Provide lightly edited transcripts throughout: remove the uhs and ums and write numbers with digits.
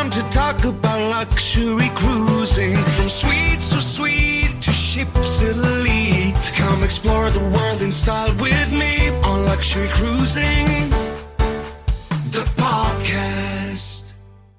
time to talk about luxury cruising. From sweet, so sweet to ship's elite. Come explore the world in style with me on Luxury Cruising, the podcast.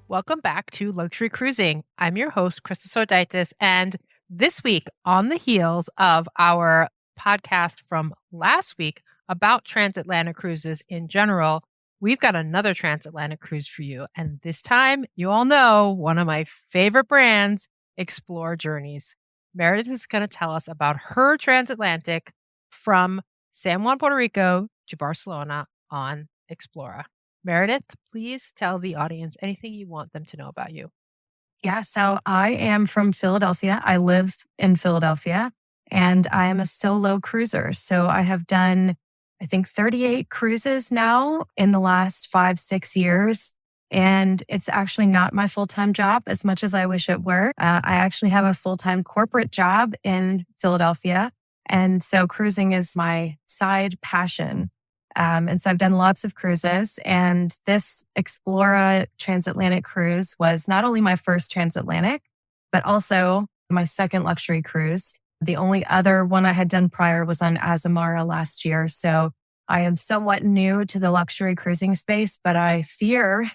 Welcome back to Luxury Cruising. I'm your host, Krystal, and this week, on the heels of our podcast from last week about transatlantic cruises in general, we've got another transatlantic cruise for you. And this time, you all know one of my favorite brands, Explora Journeys. Meredith is going to tell us about her transatlantic from San Juan, Puerto Rico to Barcelona on Explora. Meredith, please tell the audience anything you want them to know about you. Yeah, so I am from Philadelphia. I live in Philadelphia, and I am a solo cruiser. So I have done, I think, 38 cruises now in the last 5-6 years. And it's actually not my full-time job as much as I wish it were. I actually have a full-time corporate job in Philadelphia. And so cruising is my side passion. And so I've done lots of cruises, and this Explora transatlantic cruise was not only my first transatlantic, but also my second luxury cruise. The only other one I had done prior was on Azamara last year. So I am somewhat new to the luxury cruising space, but I fear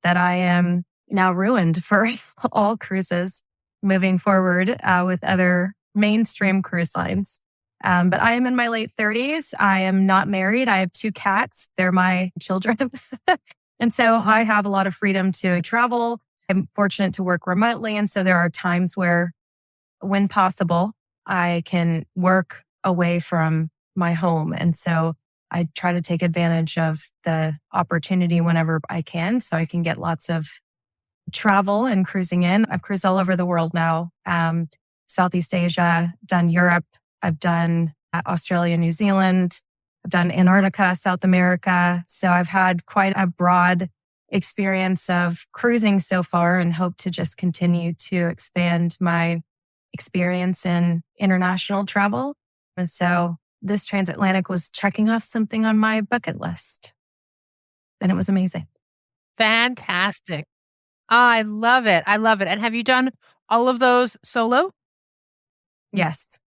that I am now ruined for all cruises moving forward with other mainstream cruise lines. But I am in my late 30s. I am not married. I have 2 cats. They're my children. And so I have a lot of freedom to travel. I'm fortunate to work remotely. And so there are times where, when possible, I can work away from my home. And so I try to take advantage of the opportunity whenever I can, so I can get lots of travel and cruising in. I've cruised all over the world now. Southeast Asia, done Europe. I've done Australia, New Zealand. I've done Antarctica, South America. So I've had quite a broad experience of cruising so far, and hope to just continue to expand my experience in international travel. And so this transatlantic was checking off something on my bucket list. And it was amazing. Fantastic. I love it. I love it. And have you done all of those solo? Yes.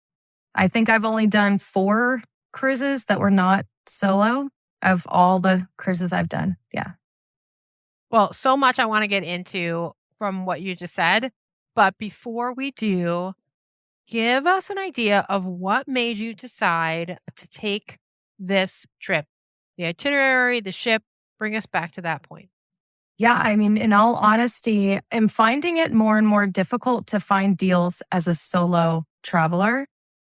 I think I've only done 4 cruises that were not solo of all the cruises I've done. Yeah. Well, so much I want to get into from what you just said. But before we do, give us an idea of what made you decide to take this trip, the itinerary, the ship. Bring us back to that point. Yeah. I mean, in all honesty, I'm finding it more and more difficult to find deals as a solo traveler.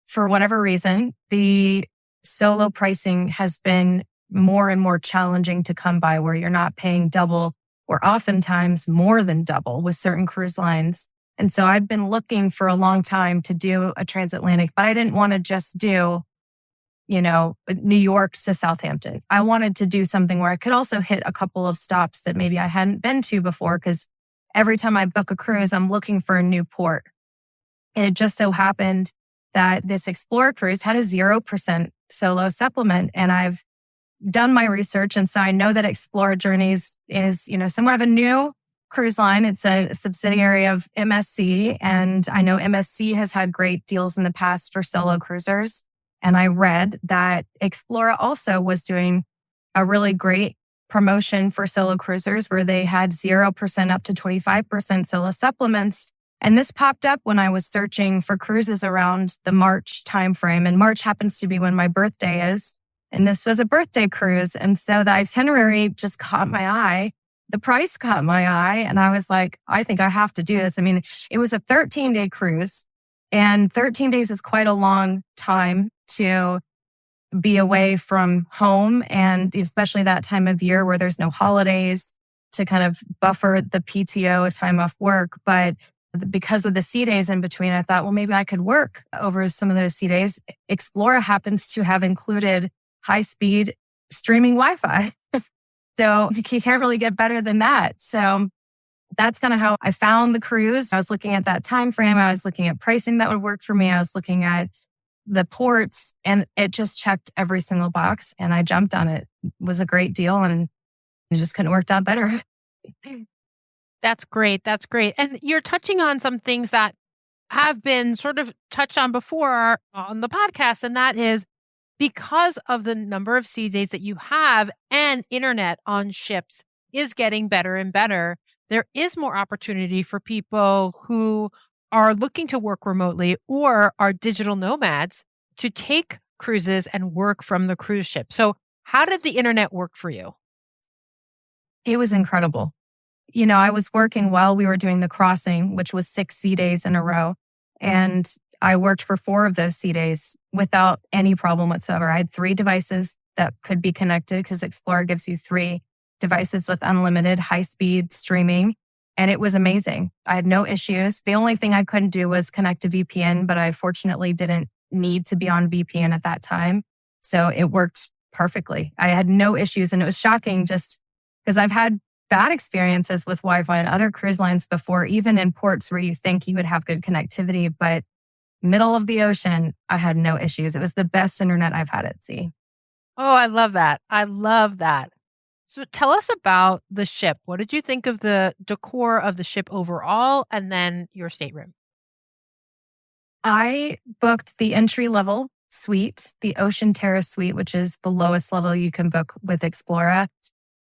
For whatever reason, the solo pricing has been more and more challenging to come by, where you're not paying double or oftentimes more than double with certain cruise lines. And so I've been looking for a long time to do a transatlantic, but I didn't want to just do, New York to Southampton. I wanted to do something where I could also hit a couple of stops that maybe I hadn't been to before, because every time I book a cruise, I'm looking for a new port. And it just so happened that this Explora cruise had a 0% solo supplement. And I've done my research. And so I know that Explora Journeys is, somewhat of a new cruise line. It's a subsidiary of MSC. And I know MSC has had great deals in the past for solo cruisers. And I read that Explora also was doing a really great promotion for solo cruisers, where they had 0% up to 25% solo supplements. And this popped up when I was searching for cruises around the March timeframe. And March happens to be when my birthday is. And this was a birthday cruise. And so the itinerary just caught my eye. The price caught my eye. And I was like, I think I have to do this. I mean, it was a 13-day cruise. And 13 days is quite a long time to be away from home. And especially that time of year where there's no holidays, to kind of buffer the PTO time off work. But because of the sea days in between, I thought, well, maybe I could work over some of those sea days. Explora happens to have included high-speed streaming Wi-Fi. So you can't really get better than that. So that's kind of how I found the cruise. I was looking at that time frame. I was looking at pricing that would work for me. I was looking at the ports, and it just checked every single box. And I jumped on it. It was a great deal, and it just couldn't have worked out better. That's great. That's great. And you're touching on some things that have been sort of touched on before on the podcast. And that is because of the number of sea days that you have and internet on ships is getting better and better. There is more opportunity for people who are looking to work remotely or are digital nomads to take cruises and work from the cruise ship. So how did the internet work for you? It was incredible. I was working while we were doing the crossing, which was 6 sea days in a row. And I worked for 4 of those sea days without any problem whatsoever. I had 3 devices that could be connected because Explora gives you 3 devices with unlimited high-speed streaming. And it was amazing. I had no issues. The only thing I couldn't do was connect to VPN, but I fortunately didn't need to be on VPN at that time. So it worked perfectly. I had no issues. And it was shocking just because I've had bad experiences with Wi-Fi on other cruise lines before, even in ports where you think you would have good connectivity. But middle of the ocean, I had no issues. It was the best internet I've had at sea. Oh, I love that. I love that. So tell us about the ship. What did you think of the decor of the ship overall and then your stateroom? I booked the entry-level suite, the Ocean Terrace suite, which is the lowest level you can book with Explora.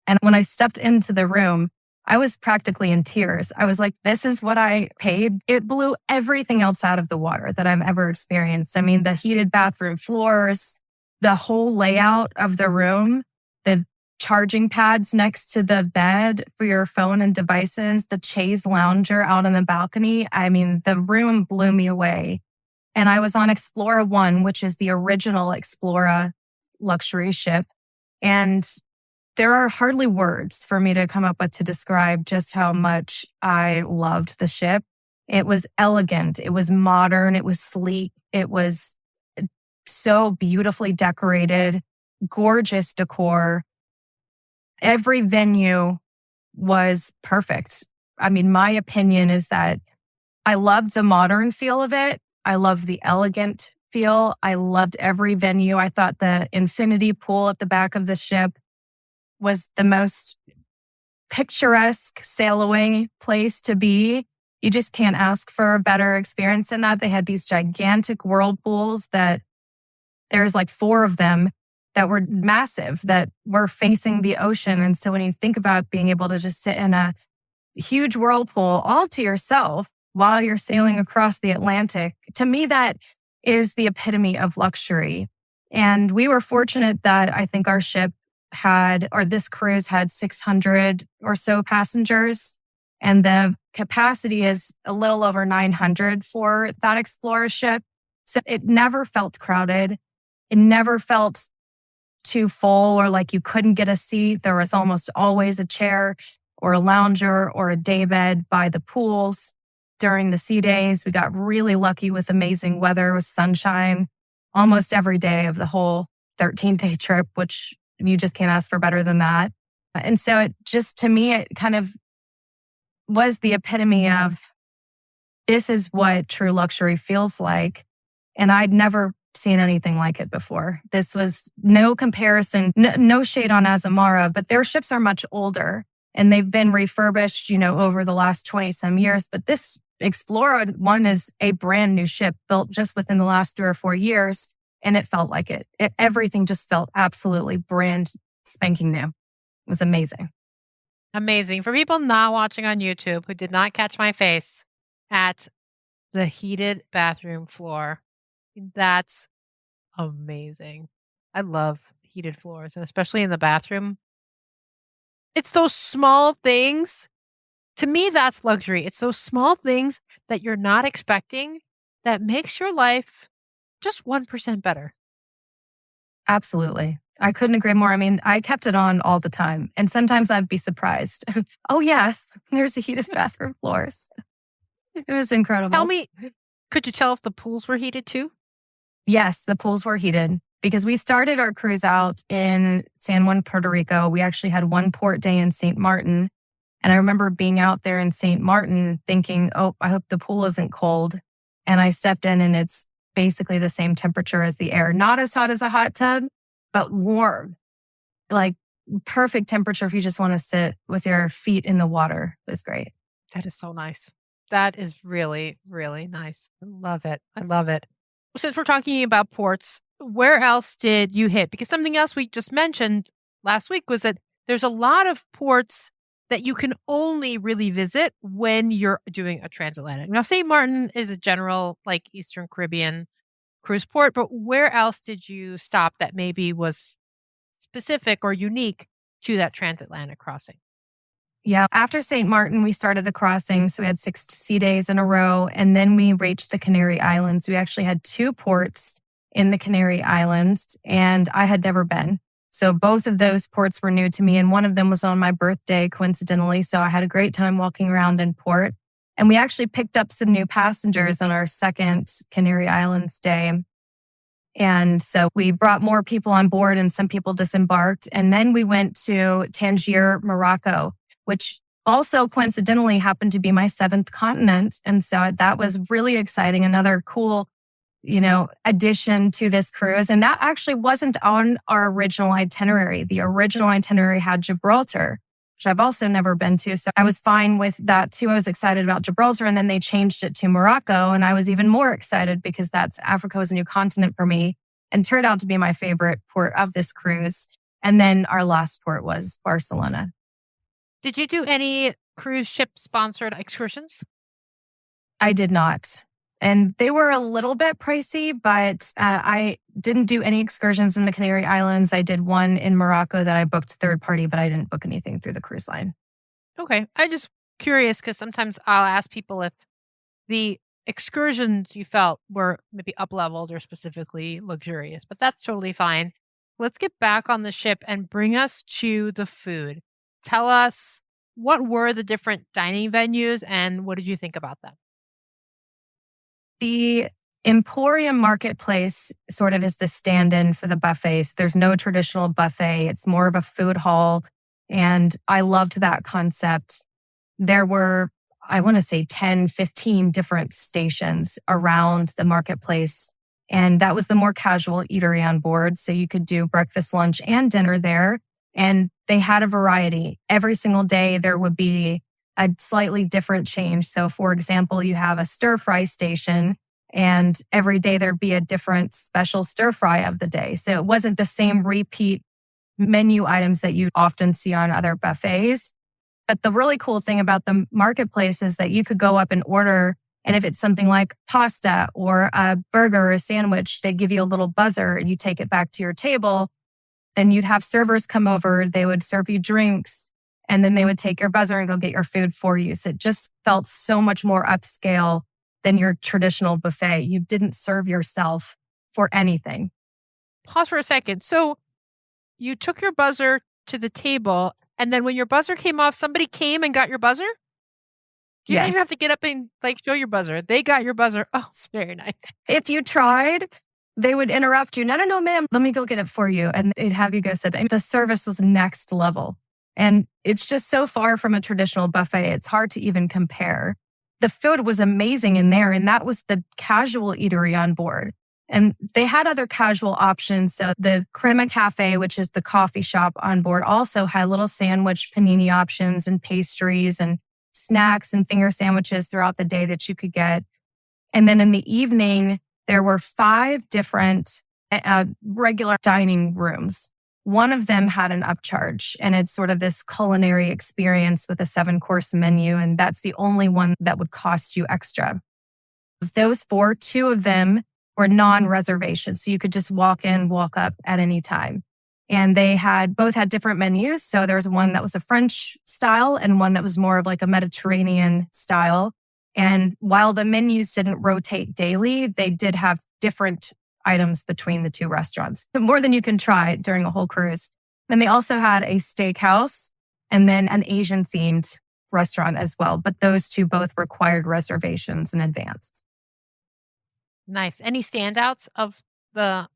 And when I stepped into the room, I was practically in tears. I was like, this is what I paid. It blew everything else out of the water that I've ever experienced. I mean, the heated bathroom floors, the whole layout of the room, the charging pads next to the bed for your phone and devices, the chaise lounger out on the balcony. I mean, the room blew me away. And I was on Explora One, which is the original Explora luxury ship. And there are hardly words for me to come up with to describe just how much I loved the ship. It was elegant. It was modern. It was sleek. It was so beautifully decorated, gorgeous decor. Every venue was perfect. I mean, my opinion is that I loved the modern feel of it. I loved the elegant feel. I loved every venue. I thought the infinity pool at the back of the ship was the most picturesque sail-away place to be. You just can't ask for a better experience than that. They had these gigantic whirlpools that there's like 4 of them that were massive, that were facing the ocean. And so when you think about being able to just sit in a huge whirlpool all to yourself while you're sailing across the Atlantic, to me, that is the epitome of luxury. And we were fortunate that I think our ship this cruise had 600 or so passengers, and the capacity is a little over 900 for that Explora ship. So it never felt crowded. It never felt too full or like you couldn't get a seat. There was almost always a chair or a lounger or a daybed by the pools during the sea days. We got really lucky with amazing weather, with sunshine almost every day of the whole 13-day trip, which you just can't ask for better than that. And so it just, to me, it kind of was the epitome of this is what true luxury feels like. And I'd never seen anything like it before. This was no comparison, no shade on Azamara, but their ships are much older and they've been refurbished, over the last 20 some years. But this Explora One is a brand new ship built just within the last 3 or 4 years. And it felt like it. Everything just felt absolutely brand spanking new. It was amazing. Amazing. For people not watching on YouTube who did not catch my face at the heated bathroom floor, that's amazing. I love heated floors, and especially in the bathroom. It's those small things. To me, that's luxury. It's those small things that you're not expecting that makes your life just 1% better. Absolutely. I couldn't agree more. I mean, I kept it on all the time. And sometimes I'd be surprised. Oh, yes, there's a heated bathroom floors. It was incredible. Tell me, could you tell if the pools were heated too? Yes, the pools were heated because we started our cruise out in San Juan, Puerto Rico. We actually had one port day in St. Martin. And I remember being out there in St. Martin thinking, oh, I hope the pool isn't cold. And I stepped in and it's basically the same temperature as the air. Not as hot as a hot tub, but warm. Like perfect temperature if you just want to sit with your feet in the water. It was great. That is so nice. That is really, really nice. I love it. I love it. Since we're talking about ports, where else did you hit? Because something else we just mentioned last week was that there's a lot of ports that you can only really visit when you're doing a transatlantic. Now, St. Martin is a general, like Eastern Caribbean cruise port, but where else did you stop that maybe was specific or unique to that transatlantic crossing? Yeah. After St. Martin, we started the crossing. So we had 6 sea days in a row. And then we reached the Canary Islands. We actually had 2 ports in the Canary Islands, and I had never been. So both of those ports were new to me. And one of them was on my birthday, coincidentally. So I had a great time walking around in port. And we actually picked up some new passengers on our second Canary Islands day. And so we brought more people on board and some people disembarked. And then we went to Tangier, Morocco, which also coincidentally happened to be my 7th continent. And so that was really exciting. Another cool, addition to this cruise. And that actually wasn't on our original itinerary. The original itinerary had Gibraltar, which I've also never been to. So I was fine with that too. I was excited about Gibraltar, and then they changed it to Morocco. And I was even more excited because Africa was a new continent for me and turned out to be my favorite port of this cruise. And then our last port was Barcelona. Did you do any cruise ship sponsored excursions? I did not. And they were a little bit pricey, but I didn't do any excursions in the Canary Islands. I did one in Morocco that I booked third party, but I didn't book anything through the cruise line. Okay. I'm just curious because sometimes I'll ask people if the excursions you felt were maybe up-leveled or specifically luxurious, but that's totally fine. Let's get back on the ship and bring us to the food. Tell us, what were the different dining venues and what did you think about them? The Emporium Marketplace sort of is the stand-in for the buffets. There's no traditional buffet. It's more of a food hall. And I loved that concept. There were, I want to say 10, 15 different stations around the marketplace. And that was the more casual eatery on board. So you could do breakfast, lunch, and dinner there. And they had a variety. Every single day, there would be a slightly different change. So for example, you have a stir fry station, and every day there'd be a different special stir fry of the day. So it wasn't the same repeat menu items that you often see on other buffets. But the really cool thing about the marketplace is that you could go up and order, and if it's something like pasta or a burger or a sandwich, they give you a little buzzer and you take it back to your table. Then you'd have servers come over, they would serve you drinks, and then they would take your buzzer and go get your food for you. So it just felt so much more upscale than your traditional buffet. You didn't serve yourself for anything. Pause for a second. So you took your buzzer to the table, and then when your buzzer came off, somebody came and got your buzzer? You didn't even have to get up and show your buzzer. They got your buzzer. Oh, it's very nice. If you tried, they would interrupt you. No, ma'am, let me go get it for you. And they'd have you go sit. The service was next level. And it's just so far from a traditional buffet. It's hard to even compare. The food was amazing in there. And that was the casual eatery on board. And they had other casual options. So the Crema Cafe, which is the coffee shop on board, also had little sandwich panini options and pastries and snacks and finger sandwiches throughout the day that you could get. And then in the evening, there were 5 different regular dining rooms. One of them had an upcharge, and it's sort of this culinary experience with a 7-course menu. And that's the only one that would cost you extra. Of those 4, 2 of them were non-reservations. So you could just walk in, walk up at any time. And they both had different menus. So there was one that was a French style and one that was more of like a Mediterranean style. And while the menus didn't rotate daily, they did have different items between the 2 restaurants, more than you can try during a whole cruise. Then they also had a steakhouse and then an Asian themed restaurant as well. But those 2 both required reservations in advance. Nice. Any standouts of the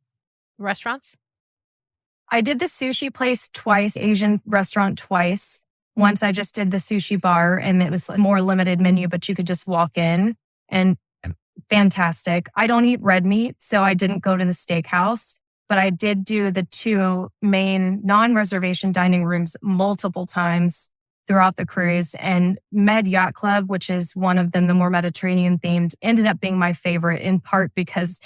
restaurants? I did the sushi place twice, Asian restaurant twice. Once I just did the sushi bar, and it was a more limited menu, but you could just walk in, and fantastic. I don't eat red meat, so I didn't go to the steakhouse, but I did do the 2 main non-reservation dining rooms multiple times. throughout the cruise. And Med Yacht Club, which is one of them, the more Mediterranean themed, ended up being my favorite in part because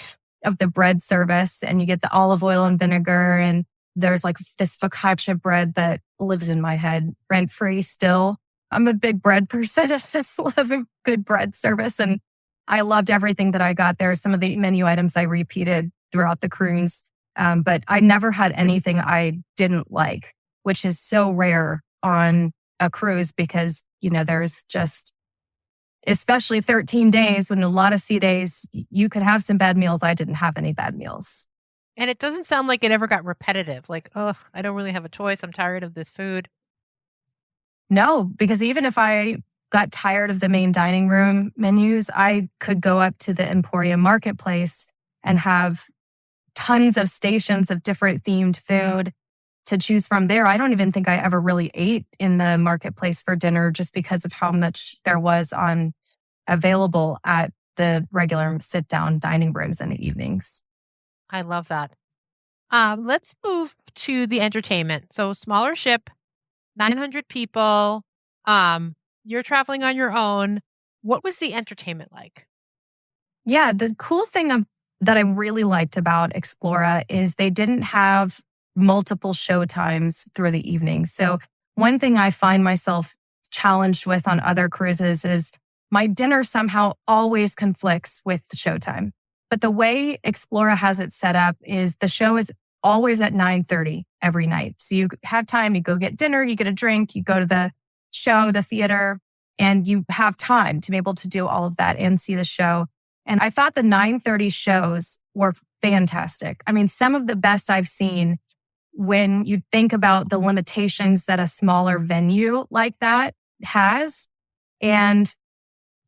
of the bread service. And you get the olive oil and vinegar. And there's like this focaccia bread that lives in my head rent free still. I'm a big bread person. I just love a good bread service. And I loved everything that I got there. Some of the menu items I repeated throughout the cruise. But I never had anything I didn't like, which is so rare on a cruise because, there's just, especially 13 days when a lot of sea days, you could have some bad meals. I didn't have any bad meals. And it doesn't sound like it ever got repetitive. Like, oh, I don't really have a choice. I'm tired of this food. No, because even if I got tired of the main dining room menus, I could go up to the Emporium Marketplace and have tons of stations of different themed food to choose from there. I don't even think I ever really ate in the marketplace for dinner just because of how much there was on available at the regular sit down dining rooms in the evenings. I love that. Let's move to the entertainment. So smaller ship, 900 people. You're traveling on your own. What was the entertainment like? Yeah, the cool thing that I really liked about Explora is they didn't have multiple show times through the evening. So one thing I find myself challenged with on other cruises is my dinner somehow always conflicts with the showtime. But the way Explora has it set up is the show is always at 9:30 every night. So you have time, you go get dinner, you get a drink, you go to the show, the theater, and you have time to be able to do all of that and see the show. And I thought the 9:30 shows were fantastic. I mean, some of the best I've seen when you think about the limitations that a smaller venue like that has. And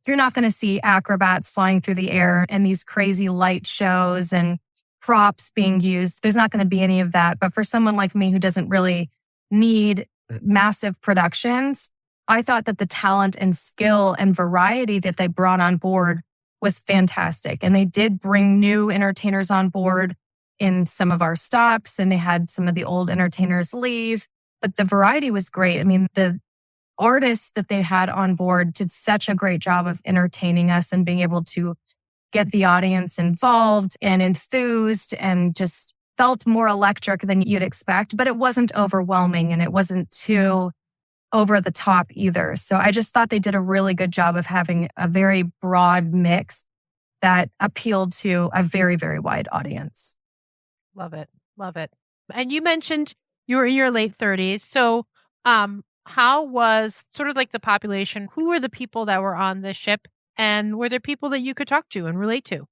you're not going to see acrobats flying through the air and these crazy light shows and props being used. There's not going to be any of that. But for someone like me who doesn't really need massive productions, I thought that the talent and skill and variety that they brought on board was fantastic. And they did bring new entertainers on board in some of our stops, and they had some of the old entertainers leave. But the variety was great. I mean, the artists that they had on board did such a great job of entertaining us and being able to get the audience involved and enthused and just felt more electric than you'd expect. But it wasn't overwhelming and it wasn't too over the top either. So I just thought they did a really good job of having a very broad mix that appealed to a very, very wide audience. Love it. Love it. And you mentioned you were in your late 30s. So how was sort of like the population? Who were the people that were on the ship? And were there people that you could talk to and relate to?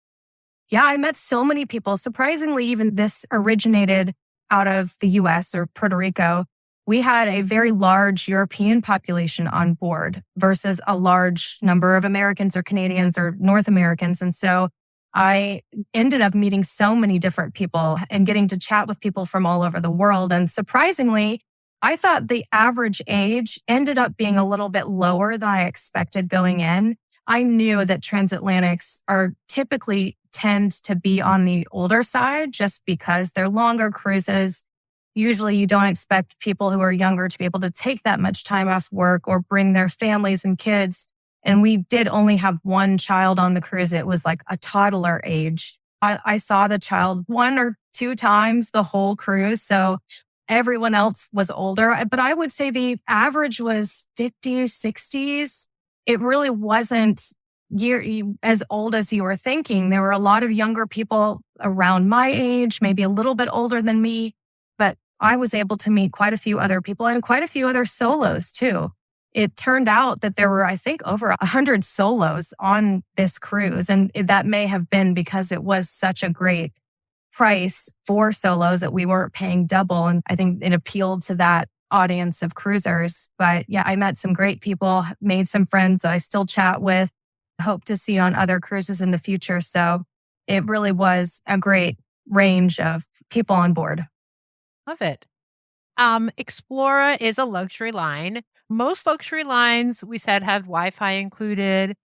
Yeah, I met so many people. Surprisingly, even this originated out of the US or Puerto Rico. We had a very large European population on board versus a large number of Americans or Canadians or North Americans. And so I ended up meeting so many different people and getting to chat with people from all over the world. And surprisingly, I thought the average age ended up being a little bit lower than I expected going in. I knew that transatlantics are typically tend to be on the older side just because they're longer cruises. Usually you don't expect people who are younger to be able to take that much time off work or bring their families and kids. And we did only have one child on the cruise. It was like a toddler age. I saw the child 1 or 2 times the whole cruise. So everyone else was older. But I would say the average was 50s, 60s. It really wasn't as old as you were thinking. There were a lot of younger people around my age, maybe a little bit older than me. But I was able to meet quite a few other people and quite a few other solos too. It turned out that there were, I think, over 100 solos on this cruise. And that may have been because it was such a great price for solos that we weren't paying double. And I think it appealed to that audience of cruisers. But yeah, I met some great people, made some friends that I still chat with, hope to see on other cruises in the future. So it really was a great range of people on board. Love it. Explora is a luxury line. Most luxury lines, we said, have Wi-Fi included.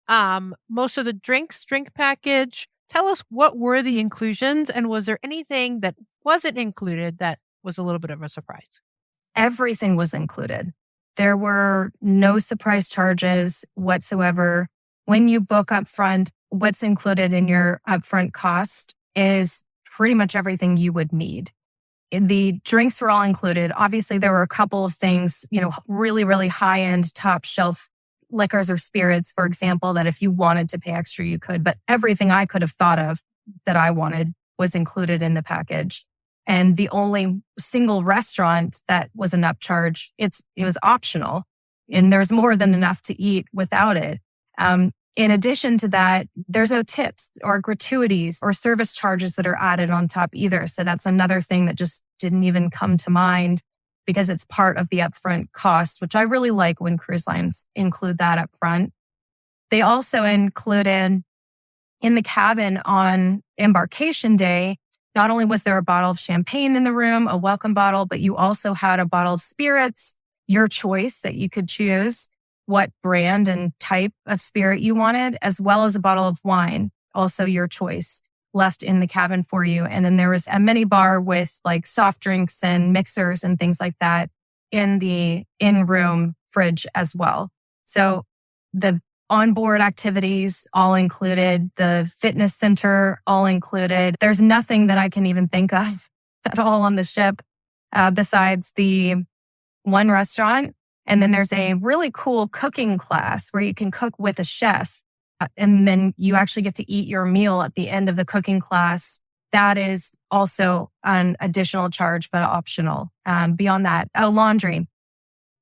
Most of the drink package. Tell us, what were the inclusions, and was there anything that wasn't included that was a little bit of a surprise? Everything was included. There were no surprise charges whatsoever. When you book up front, what's included in your upfront cost is pretty much everything you would need. The drinks were all included. Obviously, there were a couple of things, really, really high-end, top shelf liquors or spirits, for example, that if you wanted to pay extra, you could. But everything I could have thought of that I wanted was included in the package. And the only single restaurant that was an upcharge, it was optional. And there's more than enough to eat without it. In addition to that, there's no tips or gratuities or service charges that are added on top either. So that's another thing that just didn't even come to mind because it's part of the upfront cost, which I really like when cruise lines include that up front. They also included in the cabin on embarkation day, not only was there a bottle of champagne in the room, a welcome bottle, but you also had a bottle of spirits, your choice that you could choose what brand and type of spirit you wanted, as well as a bottle of wine, also your choice, left in the cabin for you. And then there was a mini bar with like soft drinks and mixers and things like that in the in-room fridge as well. So the onboard activities all included, the fitness center all included. There's nothing that I can even think of at all on the ship besides the one restaurant. And then there's a really cool cooking class where you can cook with a chef. And then you actually get to eat your meal at the end of the cooking class. That is also an additional charge, but optional. Beyond that, laundry.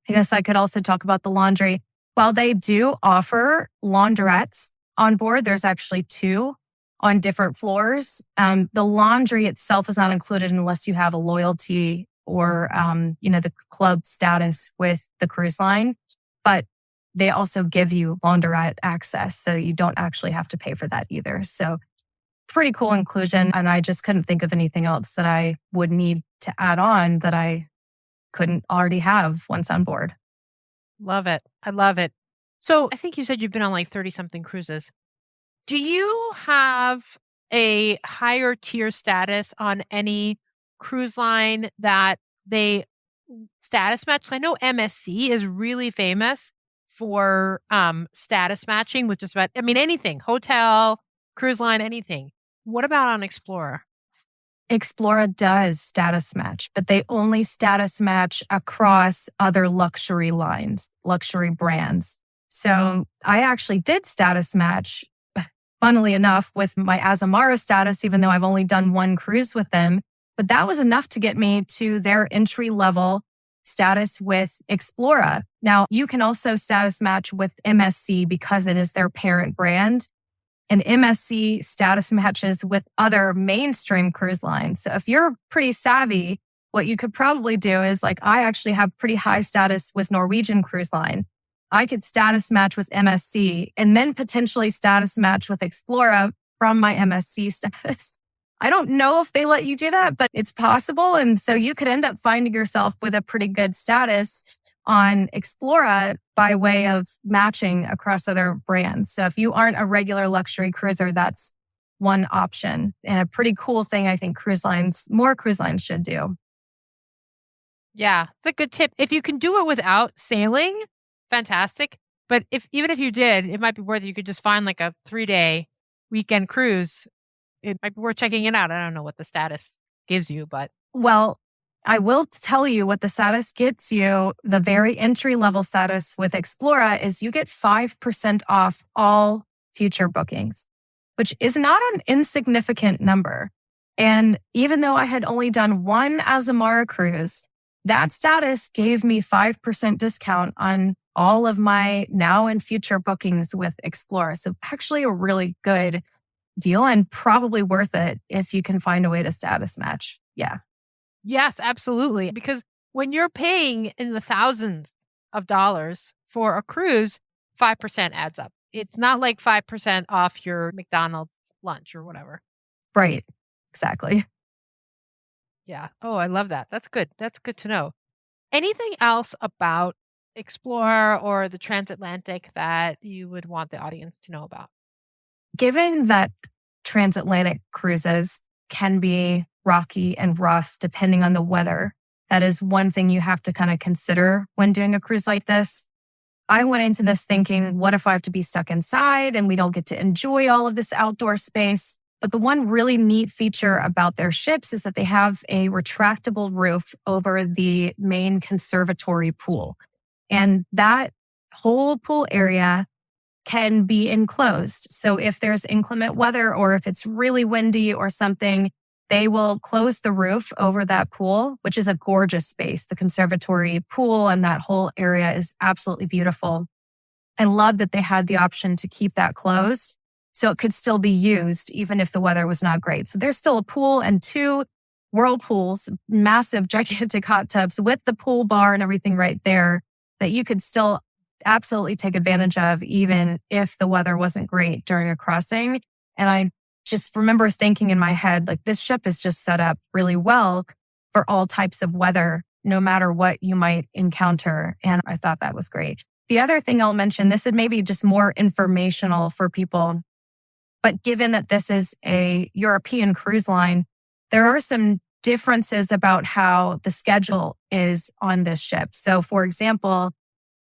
I guess I could also talk about the laundry. While they do offer laundrettes on board, there's actually 2 on different floors. The laundry itself is not included unless you have a loyalty or, the club status with the cruise line. But they also give you laundrette access, so you don't actually have to pay for that either. So pretty cool inclusion. And I just couldn't think of anything else that I would need to add on that I couldn't already have once on board. Love it. I love it. So I think you said you've been on like 30 something cruises. Do you have a higher tier status on any cruise line that they status match? I know MSC is really famous for status matching with just about, anything, hotel, cruise line, anything. What about on Explora? Explora does status match, but they only status match across other luxury lines, luxury brands. So I actually did status match, funnily enough, with my Azamara status, even though I've only done one cruise with them. But that was enough to get me to their entry level status with Explora. Now, you can also status match with MSC because it is their parent brand. And MSC status matches with other mainstream cruise lines. So if you're pretty savvy, what you could probably do is I actually have pretty high status with Norwegian Cruise Line. I could status match with MSC and then potentially status match with Explora from my MSC status. I don't know if they let you do that, but it's possible. And so you could end up finding yourself with a pretty good status on Explora by way of matching across other brands. So if you aren't a regular luxury cruiser, that's one option and a pretty cool thing I think more cruise lines should do. Yeah, it's a good tip. If you can do it without sailing, fantastic. But even if you did, it might be worth it. You could just find a 3-day weekend cruise. It might be worth checking it out. I don't know what the status gives you, but. Well, I will tell you what the status gets you. The very entry level status with Explora is you get 5% off all future bookings, which is not an insignificant number. And even though I had only done one Azamara cruise, that status gave me 5% discount on all of my now and future bookings with Explora. So actually a really good deal and probably worth it if you can find a way to status match. Yeah. Yes, absolutely. Because when you're paying in the thousands of dollars for a cruise, 5% adds up. It's not like 5% off your McDonald's lunch or whatever. Right. Exactly. Yeah. Oh, I love that. That's good. That's good to know. Anything else about Explora or the Transatlantic that you would want the audience to know about? Given that Transatlantic cruises can be rocky and rough depending on the weather That is one thing you have to kind of consider when doing a cruise like this. I went into this thinking, what if I have to be stuck inside and we don't get to enjoy all of this outdoor space? But the one really neat feature about their ships is that they have a retractable roof over the main conservatory pool. And that whole pool area can be enclosed. So if there's inclement weather or if it's really windy or something, they will close the roof over that pool, which is a gorgeous space. The conservatory pool and that whole area is absolutely beautiful. I love that they had the option to keep that closed so it could still be used even if the weather was not great. So there's still a pool and 2 whirlpools, massive, gigantic hot tubs with the pool bar and everything right there that you could still absolutely take advantage of even if the weather wasn't great during a crossing. And I just remember thinking in my head, like, this ship is just set up really well for all types of weather, no matter what you might encounter. And I thought that was great. The other thing I'll mention, this is maybe just more informational for people, but given that this is a European cruise line, there are some differences about how the schedule is on this ship. So for example,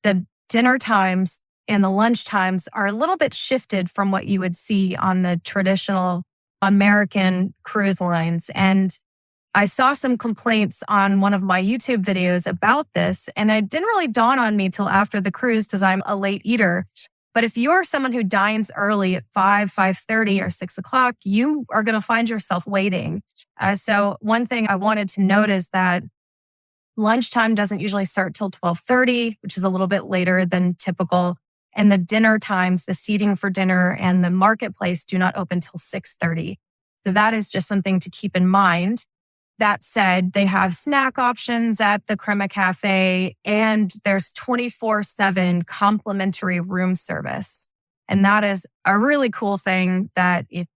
the dinner times and the lunch times are a little bit shifted from what you would see on the traditional American cruise lines. And I saw some complaints on one of my YouTube videos about this, and it didn't really dawn on me till after the cruise because I'm a late eater. But if you're someone who dines early at 5:30 or 6 o'clock, you are going to find yourself waiting. So one thing I wanted to note is that lunchtime doesn't usually start till 12:30, which is a little bit later than typical. And the dinner times, the seating for dinner and the marketplace do not open till 6:30. So that is just something to keep in mind. That said, they have snack options at the Crema Cafe and there's 24/7 complimentary room service. And that is a really cool thing that if,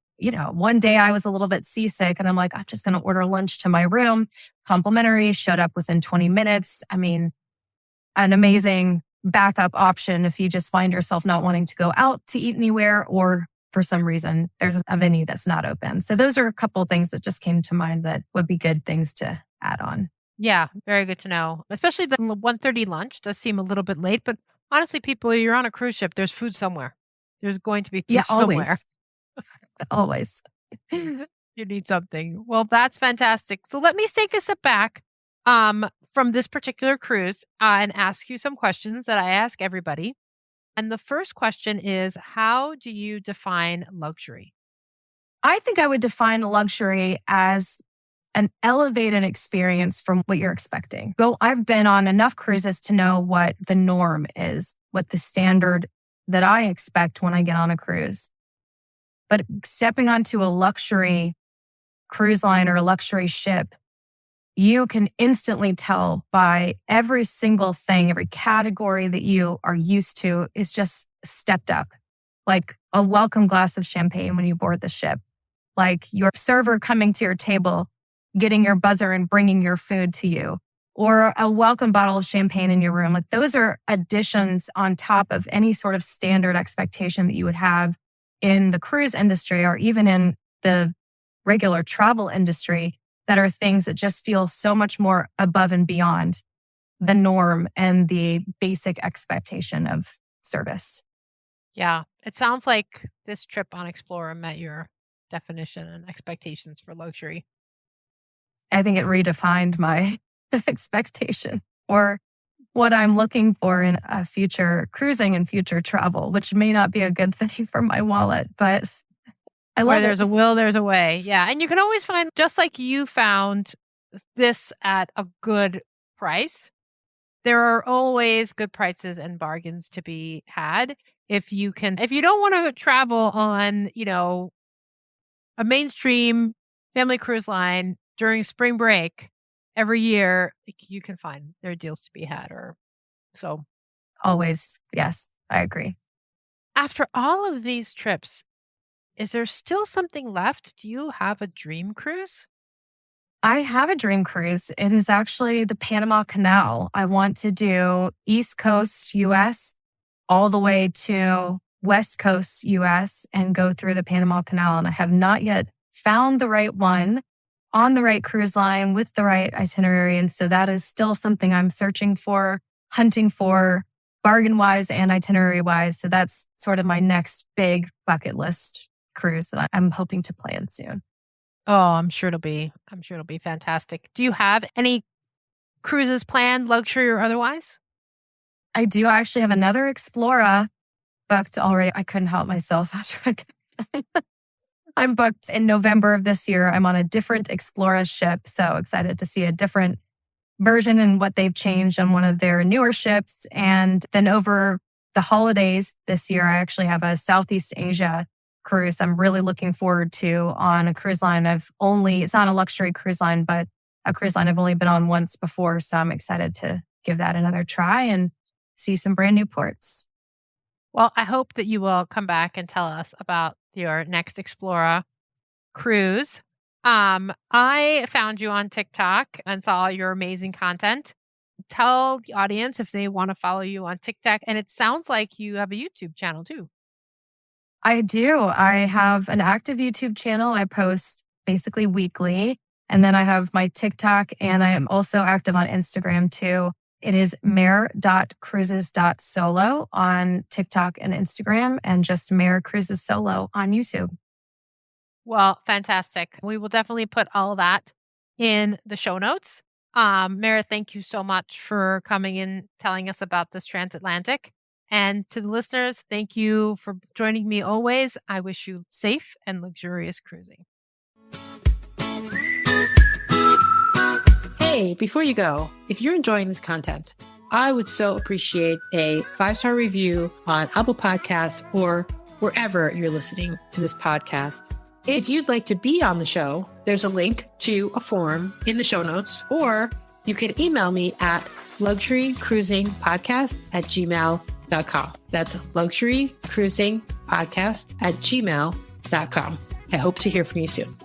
one day I was a little bit seasick and I'm like, I'm just going to order lunch to my room. Complimentary, showed up within 20 minutes. I mean, an amazing backup option if you just find yourself not wanting to go out to eat anywhere or for some reason there's a venue that's not open. So those are a couple of things that just came to mind that would be good things to add on. Yeah, very good to know. Especially the 1:30 lunch does seem a little bit late, but honestly, people, you're on a cruise ship, there's food somewhere. There's going to be food somewhere. Always. You need something. Well, that's fantastic. So let me take a step back from this particular cruise and ask you some questions that I ask everybody. And the first question is, how do you define luxury? I think I would define luxury as an elevated experience from what you're expecting. I've been on enough cruises to know what the norm is, what the standard that I expect when I get on a cruise. But stepping onto a luxury cruise line or a luxury ship, you can instantly tell by every single thing, every category that you are used to is just stepped up. Like a welcome glass of champagne when you board the ship, like your server coming to your table, getting your buzzer and bringing your food to you, or a welcome bottle of champagne in your room. Like those are additions on top of any sort of standard expectation that you would have in the cruise industry or even in the regular travel industry, that are things that just feel so much more above and beyond the norm and the basic expectation of service. Yeah, it sounds like this trip on Explora met your definition and expectations for luxury. I think it redefined my expectation or what I'm looking for in a future cruising and future travel, which may not be a good thing for my wallet, but I love Where it. there's a will, there's a way. Yeah. And you can always find, just like you found this at a good price, there are always good prices and bargains to be had. If you don't want to travel on, a mainstream family cruise line during spring break every year, you can find there are deals to be had so. Always. Yes, I agree. After all of these trips, is there still something left? Do you have a dream cruise? I have a dream cruise. It is actually the Panama Canal. I want to do East Coast US all the way to West Coast US and go through the Panama Canal. And I have not yet found the right one. on the right cruise line with the right itinerary. And so that is still something I'm searching for, hunting for, bargain wise and itinerary wise. So that's sort of my next big bucket list cruise that I'm hoping to plan soon. Oh, I'm sure it'll be fantastic. Do you have any cruises planned, luxury or otherwise? I do actually have another Explora booked already. I couldn't help myself after I'm booked in November of this year. I'm on a different Explora ship. So excited to see a different version and what they've changed on one of their newer ships. And then over the holidays this year, I actually have a Southeast Asia cruise I'm really looking forward to on a cruise line it's not a luxury cruise line, but a cruise line I've only been on once before. So I'm excited to give that another try and see some brand new ports. Well, I hope that you will come back and tell us about your next Explora cruise. I found you on TikTok and saw your amazing content. Tell the audience if they want to follow you on TikTok. And it sounds like you have a YouTube channel too. I do. I have an active YouTube channel. I post basically weekly. And then I have my TikTok and I am also active on Instagram too. It is mare.cruises.solo on TikTok and Instagram and just Mare Cruises Solo on YouTube. Well, fantastic. We will definitely put all of that in the show notes. Meredith, thank you so much for coming in, telling us about this Transatlantic. And to the listeners, thank you for joining me always. I wish you safe and luxurious cruising. Hey, before you go, if you're enjoying this content, I would so appreciate a 5-star review on Apple Podcasts or wherever you're listening to this podcast. If you'd like to be on the show, there's a link to a form in the show notes, or you can email me at luxurycruisingpodcast@gmail.com. That's luxurycruisingpodcast@gmail.com. I hope to hear from you soon.